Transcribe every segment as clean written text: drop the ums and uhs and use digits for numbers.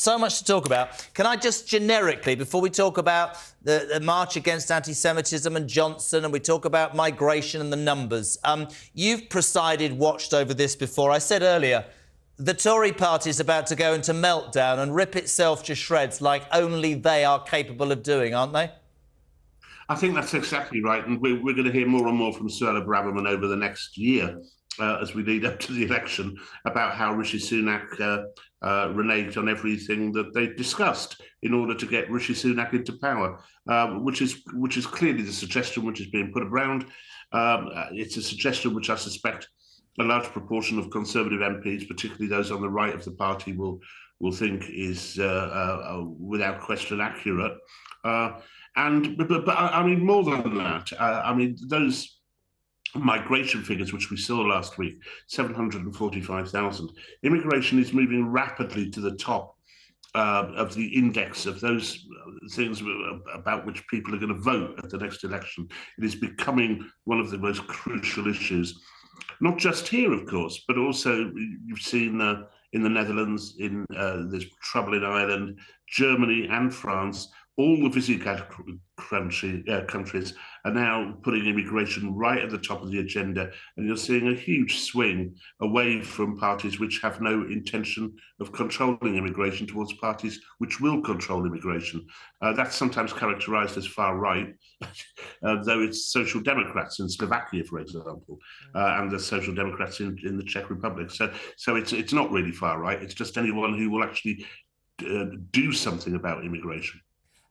So much to talk about. Can I just generically, before we talk about the march against anti-Semitism and Johnson, and we talk about migration and the numbers, you've watched over this before. I said earlier, the Tory party is about to go into meltdown and rip itself to shreds like only they are capable of doing, aren't they? I think that's exactly right. And we're going to hear more and more from Suella Braverman over the next year as we lead up to the election about how Rishi Sunak reneged on everything that they discussed in order to get Rishi Sunak into power, which is clearly the suggestion which is being put around. It's a suggestion which I suspect a large proportion of Conservative MPs, particularly those on the right of the party, will think is without question accurate. But I mean, more than that, I mean, those migration figures which we saw last week, 745,000, immigration is moving rapidly to the top of the index of those things about which people are going to vote at the next election. It is becoming one of the most crucial issues, not just here, of course, but also you've seen in the Netherlands, there's trouble in Ireland, Germany and France. All the Visegrad countries are now putting immigration right at the top of the agenda, and you're seeing a huge swing away from parties which have no intention of controlling immigration towards parties which will control immigration. That's sometimes characterized as far right, though it's Social Democrats in Slovakia, for example, and the Social Democrats in the Czech Republic. So it's not really far right. It's just anyone who will actually do something about immigration.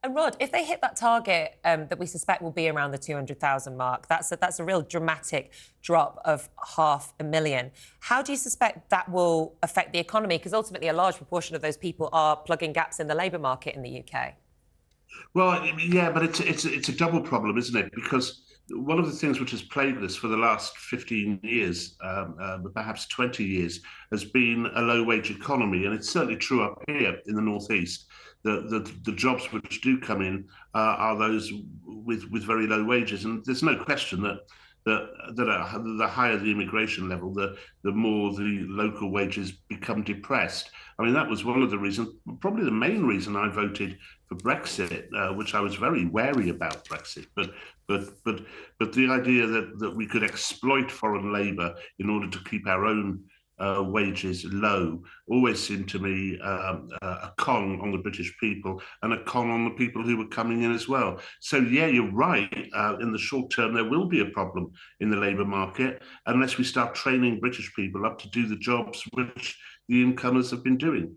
And Rod, if they hit that target that we suspect will be around the 200,000 mark, that's a real dramatic drop of 500,000. How do you suspect that will affect the economy? Because ultimately a large proportion of those people are plugging gaps in the labour market in the UK. Well, yeah, but it's a double problem, isn't it? Because one of the things which has plagued us for the last 15 years, perhaps 20 years, has been a low-wage economy, and it's certainly true up here in the northeast. The jobs which do come in are those with very low wages, and there's no question that the higher the immigration level, the more the local wages become depressed. I mean, that was one of the reasons, probably the main reason I voted for Brexit, which I was very wary about Brexit. But the idea that we could exploit foreign labour in order to keep our own wages low always seemed to me a con on the British people and a con on the people who were coming in as well. So yeah, you're right. In the short term, there will be a problem in the labour market unless we start training British people up to do the jobs which the incomers have been doing.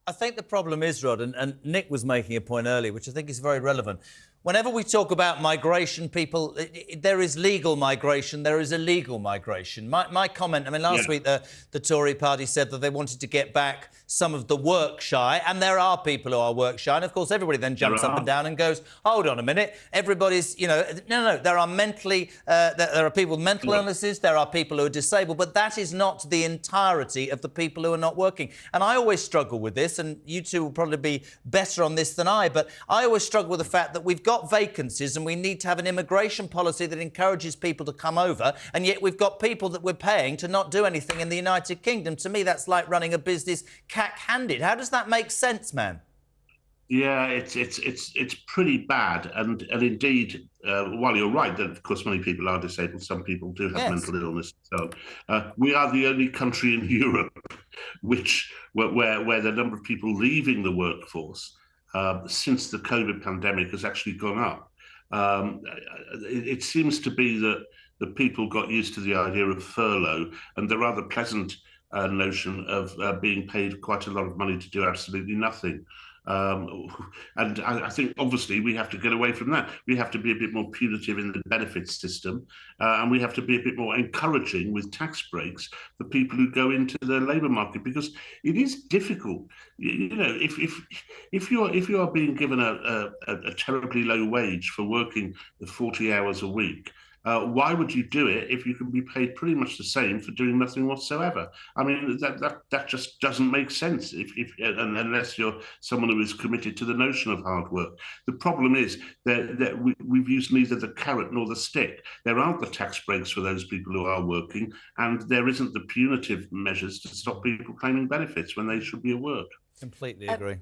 I think the problem is, Rod, and Nick was making a point earlier, which I think is very relevant. Whenever we talk about migration, people, there is legal migration, there is illegal migration. My comment, I mean, last week the Tory party said that they wanted to get back some of the work shy, and there are people who are work shy, and of course everybody then jumps up and down and goes, hold on a minute, everybody's, you know, no, there are there are people with mental illnesses, there are people who are disabled, but that is not the entirety of the people who are not working. And I always struggle with this, and you two will probably be better on this than I, but I always struggle with the fact that we've got vacancies and we need to have an immigration policy that encourages people to come over, and yet we've got people that we're paying to not do anything in the United Kingdom. To me, that's like running a business cack-handed. How does that make sense, man? Yeah, it's pretty bad, and indeed, while you're right that of course many people are disabled, some people do have mental illness. So we are the only country in Europe where the number of people leaving the workforce since the COVID pandemic has actually gone up. It seems to be that the people got used to the idea of furlough and the rather pleasant notion of being paid quite a lot of money to do absolutely nothing. And I think obviously we have to get away from that. We have to be a bit more punitive in the benefits system, and we have to be a bit more encouraging with tax breaks for people who go into the labour market, because it is difficult. You know, if you are being given a terribly low wage for working 40 hours a week, why would you do it if you can be paid pretty much the same for doing nothing whatsoever? I mean, that just doesn't make sense unless you're someone who is committed to the notion of hard work. The problem is that we've used neither the carrot nor the stick. There aren't the tax breaks for those people who are working, and there isn't the punitive measures to stop people claiming benefits when they should be at work. Completely agree.